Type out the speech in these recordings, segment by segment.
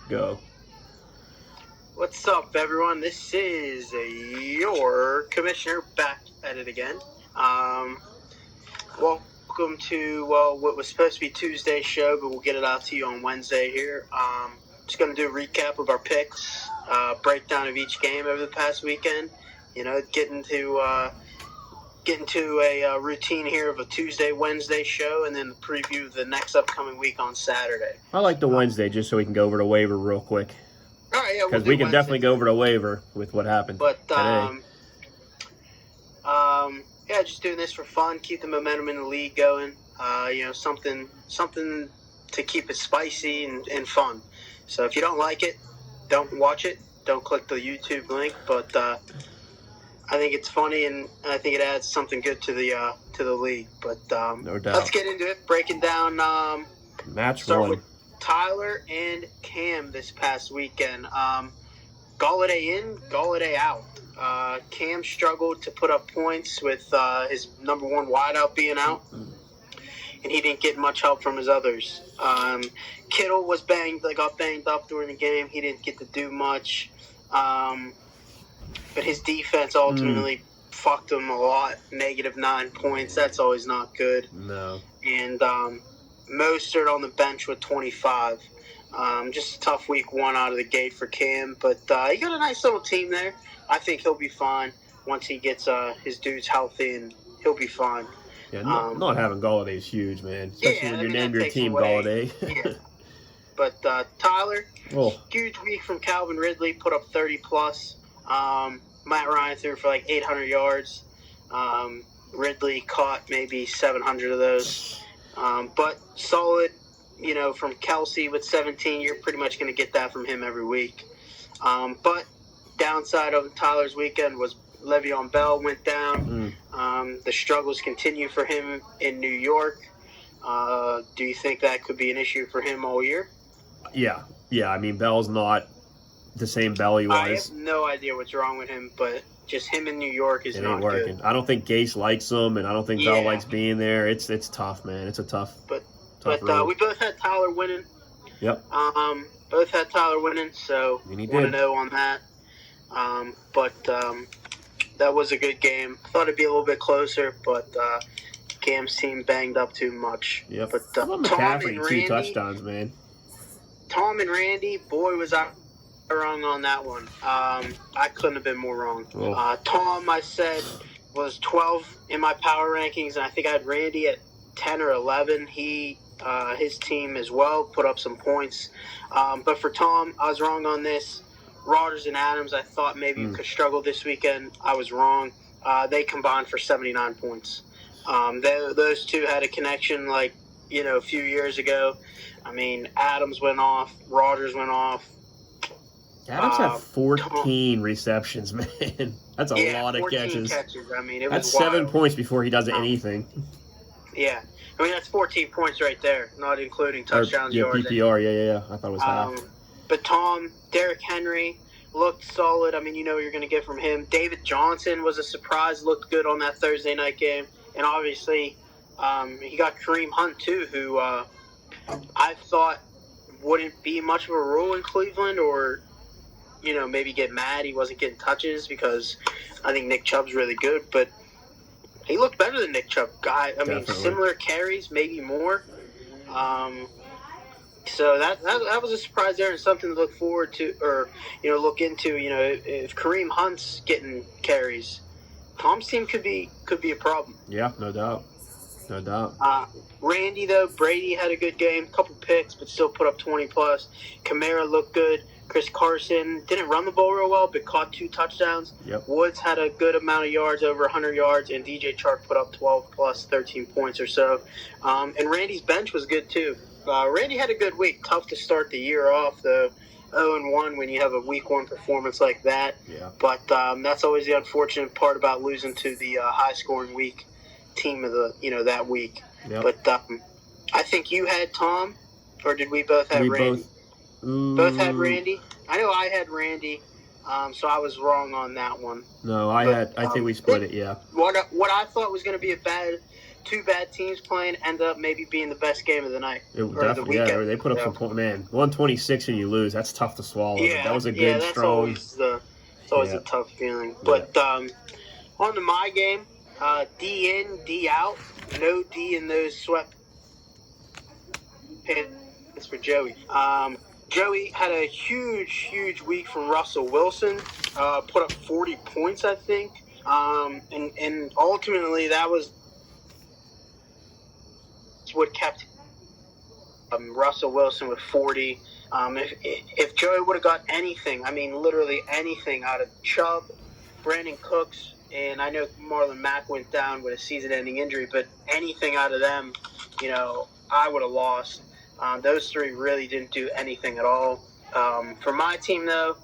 Go. What's up, everyone? This is your commissioner back at it again. Welcome to what was supposed to be Tuesday's show, but we'll get it out to you on Wednesday here. Just going to do a recap of our picks, breakdown of each game over the past weekend. You know, get into a routine here of a Tuesday, Wednesday show, and then the preview of the next upcoming week on Saturday. I like the Wednesday just so we can go over the waiver real quick. All right, yeah, because we can definitely go over the waiver with what happened today. Yeah, just doing this for fun, keep the momentum in the league going. Something to keep it spicy and fun. So if you don't like it, don't watch it. Don't click the YouTube link. But I think it's funny, and I think it adds something good to the league. But no doubt. Let's get into it. Breaking down match start one. With Tyler and Cam this past weekend. Galladay in, Galladay out. Cam struggled to put up points with his number one wideout being out, and he didn't get much help from his others. Kittle got banged up during the game. He didn't get to do much, but his defense ultimately fucked him a lot. -9 points. That's always not good. No. And Mostert on the bench with 25. Just a tough week one out of the gate for Cam, but he got a nice little team there. I think he'll be fine once he gets his dudes healthy, and he'll be fine. Yeah, not having Galladay is huge, man. Especially when you name your team Galladay. Yeah. But Tyler, huge week from Calvin Ridley, put up 30+. Matt Ryan threw for like 800 yards. Ridley caught maybe 700 of those. But solid, from Kelsey with 17. You're pretty much going to get that from him every week. But downside of Tyler's weekend was Le'Veon Bell went down. The struggles continue for him in New York. Do you think that could be an issue for him all year? Yeah. I mean, Bell's not the same Bell he was. I have no idea what's wrong with him, but just him in New York is not working. Good. I don't think Gase likes him, and I don't think Bell likes being there. It's tough, man. It's a tough. But we both had Tyler winning. Yep. Both had Tyler winning, so 1-0 on that. That was a good game. Thought it'd be a little bit closer, but Cam's team banged up too much. Yep. But Tom and Randy, 2 touchdowns, man. Tom and Randy, boy, was I wrong on that one. I couldn't have been more wrong. Tom, I said, was 12 in my power rankings, and I think I had Randy at 10 or 11. His team as well put up some points. But for Tom, I was wrong on this. Rodgers and Adams, I thought maybe could struggle this weekend. I was wrong. They combined for 79 points. Those two had a connection a few years ago. I mean, Adams went off. Rodgers went off. Adams had 14 receptions, man. That's a lot of catches. I mean, it that's was 7 wild. points before he does anything. Yeah. I mean, that's 14 points right there, not including touchdowns, yards. PPR, yeah. I thought it was half. But Tom, Derrick Henry looked solid. I mean, you know what you're going to get from him. David Johnson was a surprise, looked good on that Thursday night game. And obviously, he got Kareem Hunt, too, who I thought wouldn't be much of a rule in Cleveland, or maybe get mad he wasn't getting touches, because I think Nick Chubb's really good, but he looked better than Nick Chubb. Mean, similar carries, maybe more. So that was a surprise there, and something to look forward to, or look into. If Kareem Hunt's getting carries, Tom's team could be a problem. Yeah, no doubt. Randy, though, Brady had a good game, couple picks, but still put up 20+. Kamara looked good. Chris Carson didn't run the ball real well, but caught 2 touchdowns. Yep. Woods had a good amount of yards, over 100 yards, and DJ Chark put up 12+, 13 points or so. And Randy's bench was good, too. Randy had a good week. Tough to start the year off, though. 0-1 when you have a week 1 performance like that. Yeah. But that's always the unfortunate part about losing to the high-scoring week team of that week. Yep. But I think you had Tom, or did we both have Randy? Both had Randy. I know I had Randy, so I was wrong on that one. No, I think we split it. Yeah. What I thought was going to be a bad two bad teams playing end up maybe being the best game of the night. It or the definitely, weekend. yeah, they put up some point. Man, 126 and you lose. That's tough to swallow. Yeah, But that was a good, that's strong. always a tough feeling. But on to my game, D in, D out. No D in those sweat pants for Joey. Joey had a huge week from Russell Wilson. Put up 40 points, I think. And ultimately that was what kept Russell Wilson with 40. If Joey would have got anything, I mean literally anything out of Chubb, Brandon Cooks, and I know Marlon Mack went down with a season-ending injury, but anything out of them, I would have lost. Those three really didn't do anything at all. For my team, though,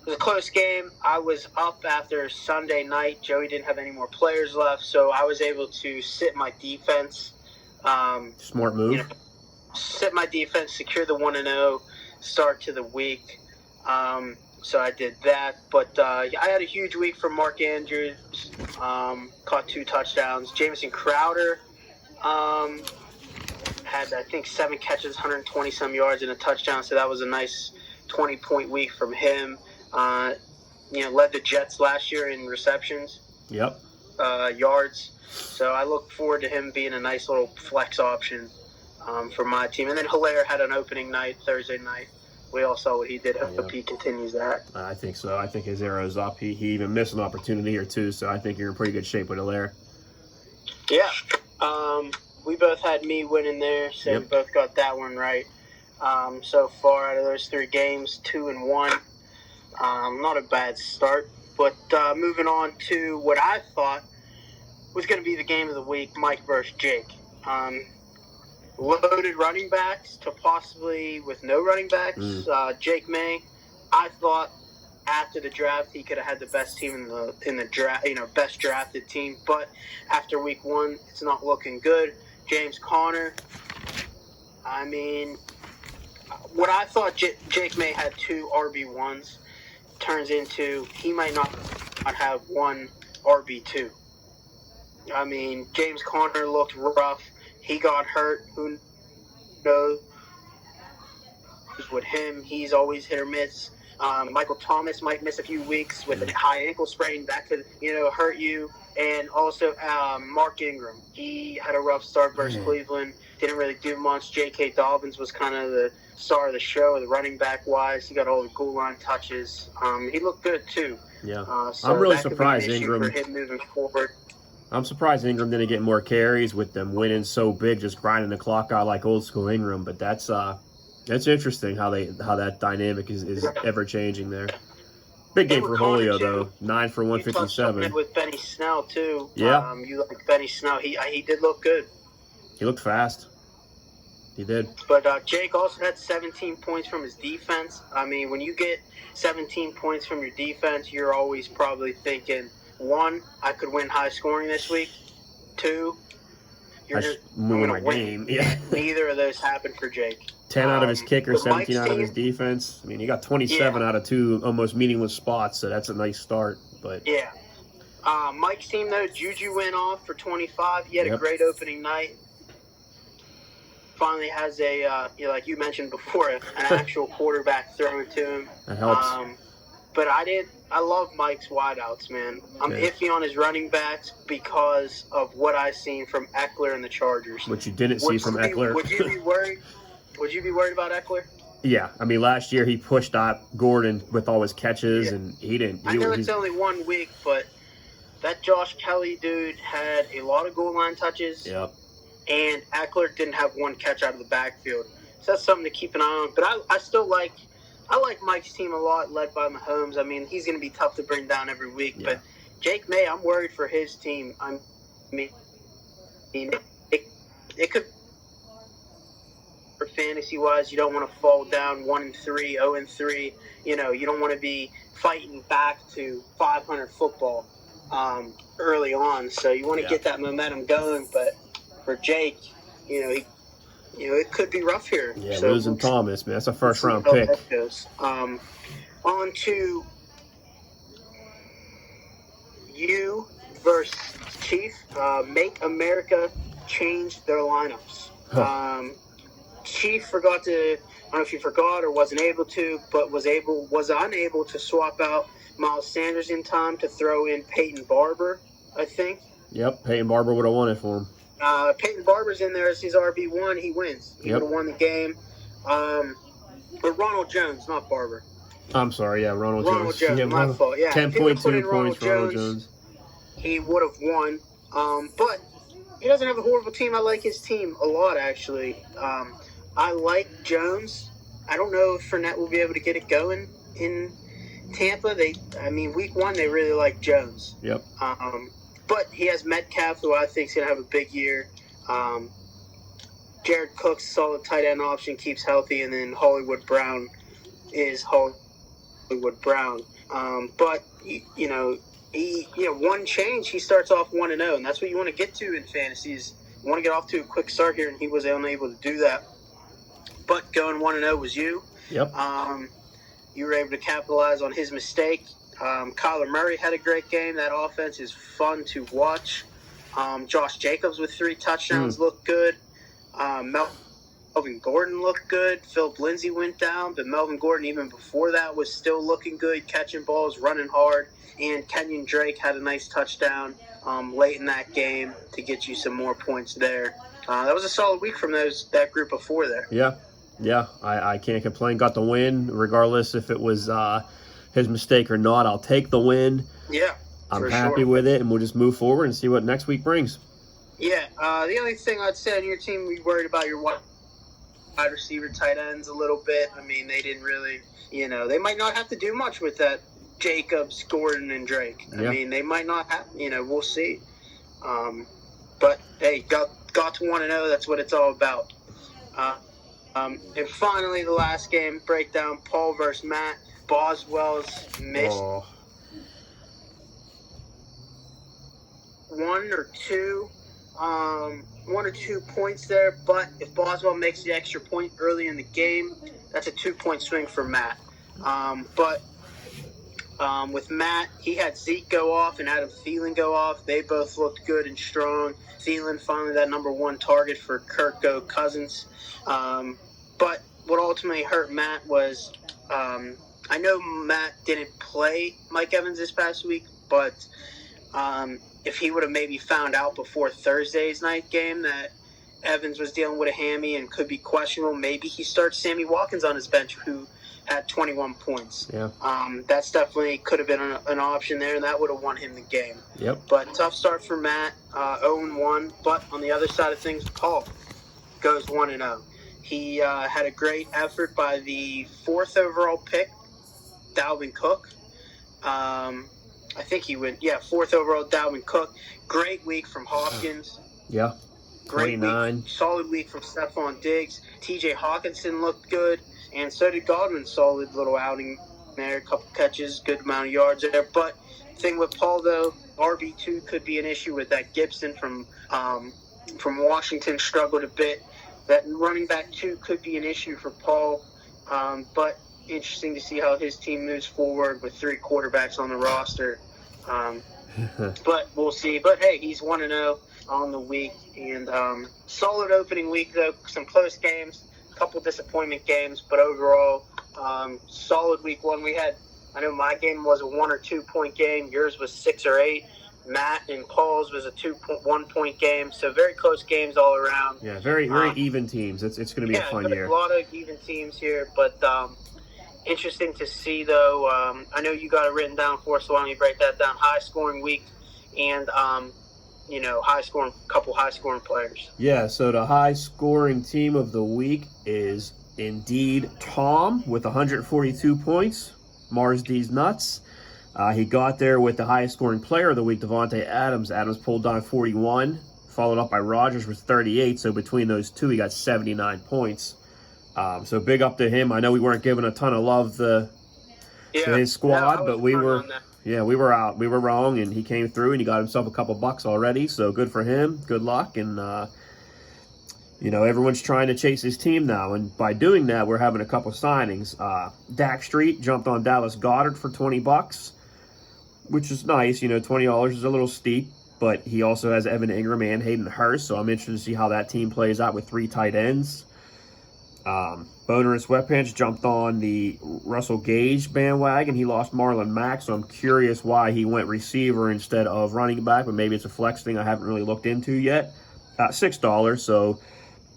it was a close game. I was up after Sunday night. Joey didn't have any more players left, so I was able to sit my defense. Smart move. Sit my defense, secure the 1-0 start to the week. So I did that. But I had a huge week from Mark Andrews. Caught 2 touchdowns. Jamison Crowder had, I think, 7 catches, 120-some yards, and a touchdown. So that was a nice 20-point week from him. Led the Jets last year in receptions. Yep. Yards. So I look forward to him being a nice little flex option for my team. And then Hilaire had an opening night, Thursday night. We all saw what he did. I hope he continues that. I think so. I think his arrow's up. He even missed an opportunity or two, so I think you're in pretty good shape with Hilaire. Yeah. We both had me winning there, so we both got that one right. So far out of those 3 games, 2-1. Not a bad start. But moving on to what I thought was going to be the game of the week, Mike versus Jake. Loaded running backs to possibly with no running backs. Jake May, I thought after the draft he could have had the best team in the draft, best drafted team. But after week 1, it's not looking good. James Conner. I mean, what I thought Jake May had 2 RB1s turns into he might not have 1 RB2. I mean, James Conner looked rough. He got hurt. Who knows with him? He's always hit or miss. Michael Thomas might miss a few weeks with a high ankle sprain. That could, hurt you. And also Mark Ingram. He had a rough start versus Cleveland. Didn't really do much. J.K. Dobbins was kind of the star of the show, the running back wise. He got all the goal line touches. He looked good too. Yeah, so I'm really that could be surprised an issue Ingram. for him moving forward. I'm surprised Ingram didn't get more carries with them winning so big, just grinding the clock out like old school Ingram. But that's interesting how that dynamic is ever changing there. Big game for Julio though, 9 for 157. With Benny Snell too. Yeah, you like Benny Snell? He did look good. He looked fast. He did. But Jake also had 17 points from his defense. I mean, when you get 17 points from your defense, you're always probably thinking, 1, I could win high scoring this week. 2, you're just moving my win. game. Yeah. Neither of those happened for Jake. 10 out of his kicker, 17 out of his team, defense. I mean, he got 27 out of 2 almost meaningless spots, so that's a nice start. But yeah. Mike's team, though, Juju went off for 25. He had a great opening night. Finally has a, like you mentioned before, an actual quarterback throwing to him. That helps. But I love Mike's wideouts, man. I'm iffy on his running backs because of what I've seen from Eckler and the Chargers. What you didn't see from Eckler. Would you be worried? Would you be worried about Eckler? Yeah, I mean, last year he pushed out Gordon with all his catches, and he didn't. I know it's only 1 week, but that Josh Kelly dude had a lot of goal line touches. Yep. And Eckler didn't have 1 catch out of the backfield. So that's something to keep an eye on. But I still like Mike's team a lot, led by Mahomes. I mean, he's going to be tough to bring down every week. Yeah. But Jake May, I'm worried for his team. I mean, it could, for fantasy-wise, you don't want to fall down 1-3, 0-3. You don't want to be fighting back to 500 football early on. So you want to get that momentum going. But for Jake, it could be rough here. Yeah, so losing Thomas, man, that's a first-round pick. On to you versus Chief. Make America changed their lineups. Huh. Chief forgot to, I don't know if he forgot or wasn't able to, but was unable to swap out Miles Sanders in time to throw in Peyton Barber, I think. Yep, Peyton Barber would have won it for him. Peyton Barber's in there as his RB1. He wins. He Yep. would have won the game. But Ronald Jones, not Barber. I'm sorry, yeah, Ronald Jones. Yeah, my fault. Yeah, 10.2 points for Ronald Jones. He would have won. But he doesn't have a horrible team. I like his team a lot, actually. I like Jones. I don't know if Fournette will be able to get it going in Tampa. Week 1, they really like Jones. Yep. But he has Metcalf, who I think is going to have a big year. Jared Cook's solid tight end option, keeps healthy, and then Hollywood Brown is Hollywood Brown. But one change, he starts off 1-0, and that's what you want to get to in fantasy. Is you want to get off to a quick start here, and he was unable to do that. But going 1-0 was you. Yep. You were able to capitalize on his mistake. Kyler Murray had a great game. That offense is fun to watch. Josh Jacobs with 3 touchdowns looked good. Melvin Gordon looked good. Philip Lindsay went down, but Melvin Gordon, even before that, was still looking good, catching balls, running hard. And Kenyon Drake had a nice touchdown late in that game to get you some more points there. That was a solid week from that group of 4 there. Yeah, I can't complain. Got the win, regardless if it was his mistake or not. I'll take the win. Yeah, I'm happy with it, and we'll just move forward and see what next week brings. Yeah, the only thing I'd say on your team, we worried about your wide receiver tight ends a little bit. I mean, they didn't really, they might not have to do much with that Jacobs, Gordon, and Drake. Yeah. I mean, they might not have, we'll see. But, hey, got to 1-0. That's what it's all about. And finally, the last game breakdown, Paul versus Matt. Boswell's missed one or two points there, but if Boswell makes the extra point early in the game, that's a 2-point swing for Matt. But with Matt, he had Zeke go off and Adam Thielen go off. They both looked good and strong. Thielen finally that number 1 target for Kirk Cousins. But what ultimately hurt Matt was, I know Matt didn't play Mike Evans this past week, but if he would have maybe found out before Thursday's night game that Evans was dealing with a hammy and could be questionable, maybe he starts Sammy Watkins on his bench, who had 21 points. Yeah. That's definitely could have been an option there, and that would have won him the game. Yep. But tough start for Matt, 0-1. But on the other side of things, Paul goes 1-0. He had a great effort by the 4th overall pick, Dalvin Cook. I think he went, 4th overall, Dalvin Cook. Great week from Hopkins. Yeah. Great 29. week. Solid week from Stephon Diggs. TJ Hawkinson looked good, and so did Godwin. Solid little outing there. A couple catches, good amount of yards there. But thing with Paul, though, RB2 could be an issue with that Gibson from Washington struggled a bit. That running back 2 could be an issue for Paul. But interesting to see how his team moves forward with 3 quarterbacks on the roster. But we'll see. But, hey, he's 1-0 on the week. And solid opening week, though. Some close games, a couple disappointment games. But overall, solid week 1. I know my game was a 1 or 2 point game. Yours was 6 or 8. Matt and Paul's was a 1 point game. So very close games all around. Yeah, very even teams. It's going to be a fun year. A lot of even teams here. But interesting to see, though. I know you got it written down for us, so why don't you break that down? High-scoring week and, couple high-scoring players. Yeah, so the high-scoring team of the week is indeed Tom with 142 points. Mars D's nuts. He got there with the highest-scoring player of the week, Devontae Adams. Adams pulled down 41, followed up by Rodgers with 38. So between those two, he got 79 points. So big up to him. I know we weren't giving a ton of love to his squad, but we were out. We were wrong, and he came through, and he got himself a couple bucks already. So good for him. Good luck, and everyone's trying to chase his team now, and by doing that, we're having a couple signings. Dak Street jumped on Dallas Goedert for $20, which is nice. $20 is a little steep, but he also has Evan Ingram and Hayden Hurst, so I'm interested to see how that team plays out with 3 tight ends. Boner and Sweatpants jumped on the Russell Gage bandwagon. He lost Marlon Mack, so I'm curious why he went receiver instead of running back, but maybe it's a flex thing I haven't really looked into yet. $6, so,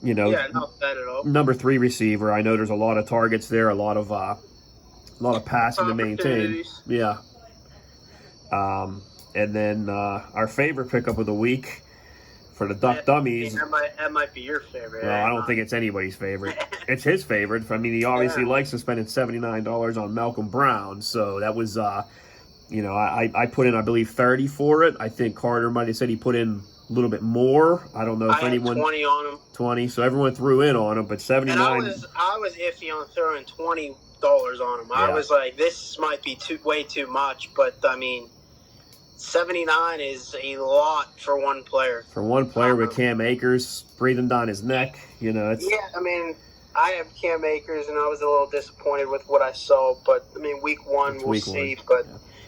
you know, Yeah, not bad at all. number 3 receiver. I know there's a lot of targets there, a lot of passing to maintain. Yeah. And then our favorite pickup of the week for the Duck Dummies. That might be your favorite. Well, I don't think it's anybody's favorite. It's his favorite. I mean, he obviously likes to spend $79 on Malcolm Brown. So that was, you know, I put in, I believe, 30 for it. I think Carter might have said he put in a little bit more. I don't know if anyone. 20 on him. 20. So everyone threw in on him, but 79. And I was iffy on throwing $20 on him. I was like, this might be way too much, but I mean, 79 is a lot for one player. For one player with Cam Akers breathing down his neck, you know. Yeah, I mean, I have Cam Akers, and I was a little disappointed with what I saw. But, I mean, week 1, we'll see. But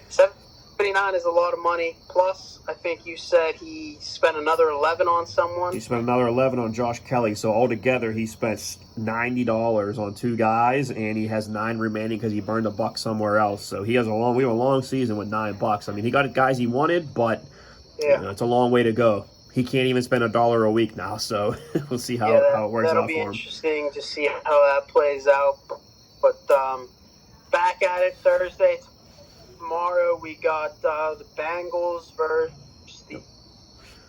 79 is a lot of money. Plus, I think you said he spent another 11 on someone. He spent another 11 on Josh Kelly. So, altogether, he spent $90 on 2 guys, and he has 9 remaining because he burned $1 somewhere else. So, we have a long season with $9. I mean, he got guys he wanted, but you know, it's a long way to go. He can't even spend $1 a week now, so we'll see how it works out for him. That'll be interesting to see how that plays out. But back at it Thursday. Tomorrow we got the Bengals versus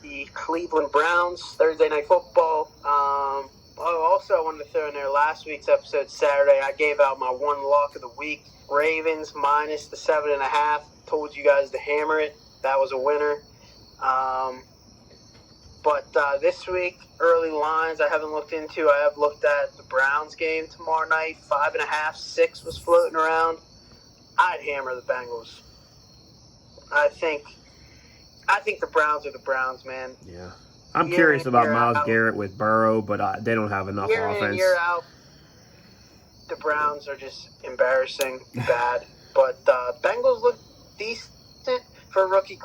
the Cleveland Browns, Thursday Night Football. Also, I wanted to throw in there last week's episode, Saturday. I gave out my one lock of the week. Ravens minus the 7.5. Told you guys to hammer it. That was a winner. But this week, early lines I haven't looked into. I have looked at the Browns game tomorrow night. 5.5, 6 was floating around. I'd hammer the Bengals. I think the Browns are the Browns, man. Yeah. I'm curious about Myles Garrett with Burrow, but they don't have enough offense. Year out, the Browns are just embarrassing, bad. But Bengals look decent for a rookie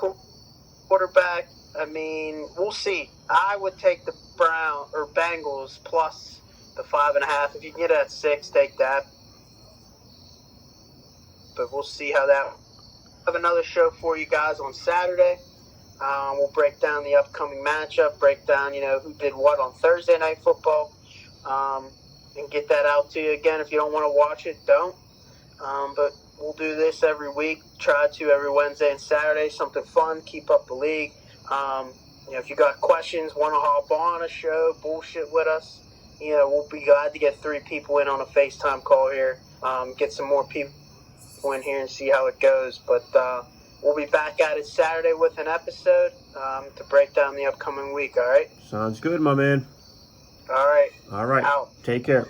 quarterback. I mean, we'll see. I would take the Bengals plus the 5.5. If you can get it at 6, take that. But we'll see how that. I have another show for you guys on Saturday. We'll break down the upcoming matchup, break down, who did what on Thursday Night Football, and get that out to you. Again, if you don't want to watch it, don't. But we'll do this every week, try to every Wednesday and Saturday, something fun, keep up the league. If you got questions, want to hop on a show, bullshit with us, we'll be glad to get 3 people in on a FaceTime call here, get some more people in here and see how it goes. But we'll be back at it Saturday with an episode to break down the upcoming week, all right? Sounds good, my man. All right. All right. Out. Take care.